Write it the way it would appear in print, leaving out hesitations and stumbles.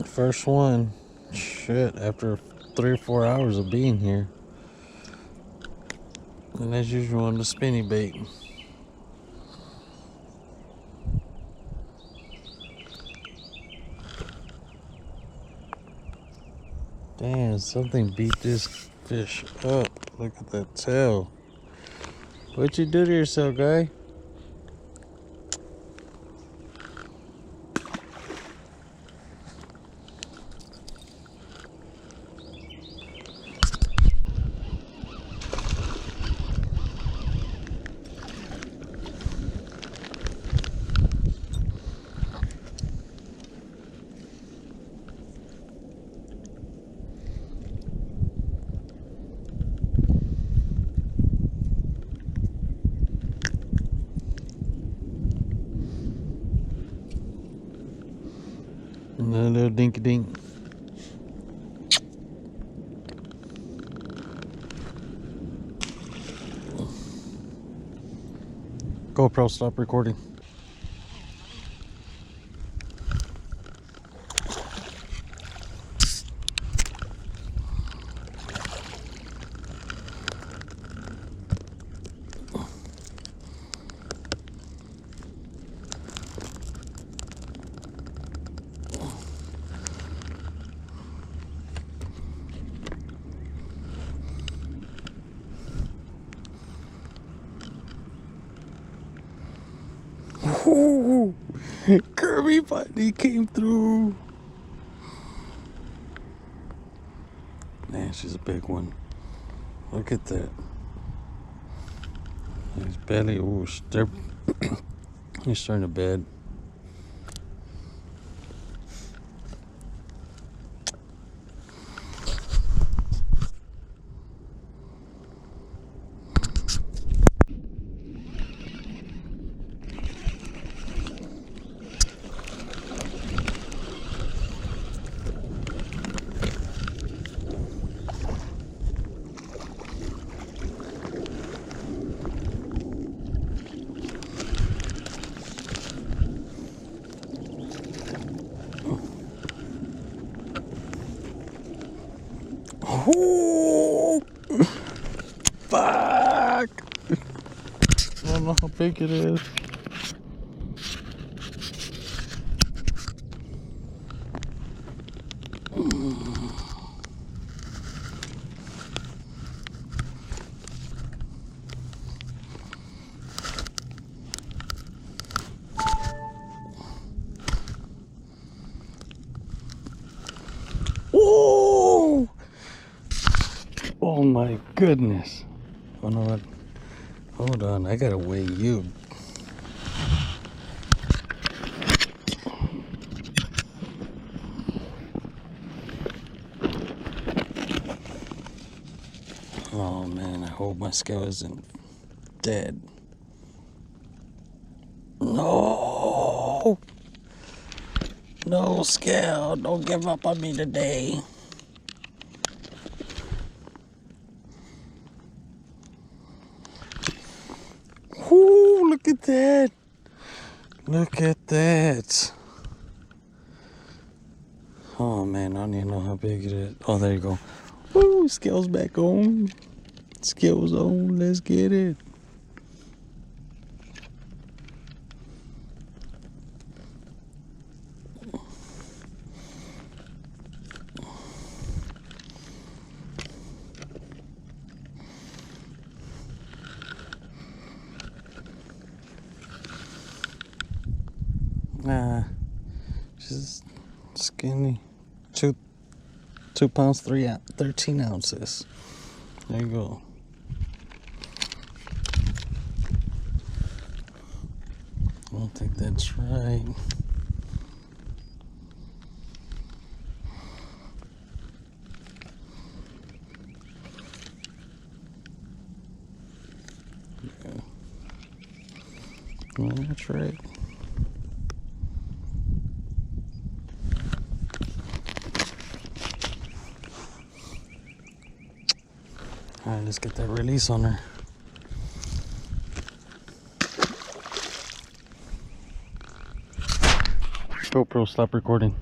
First one. Shit, after 3 or 4 hours of being here. And as usual on the spinny bait. Damn, something beat this fish up. Look at that tail. What'd you do to yourself, guy? Another little dinky dink. GoPro, stop recording. Ooh, Kirby finally came through. Man, she's a big one. Look at that. His belly. Ooh, he's starting to bed. Oh, fuck! I don't know how big it is. Oh! Oh my goodness. Oh no, what? Hold on, I gotta weigh you. Oh man, I hope my scale isn't dead. No! No, scale, don't give up on me today. Ooh, look at that. Look at that. Oh man, I don't even know how big it is. Oh, there you go. Woo, scales back on. Scales on, let's get it. Nah, she's skinny. 2 pounds, 13 ounces. There you go. I don't think that's right. Yeah. Well, that's right. Alright, let's get that release on her. GoPro, stop recording.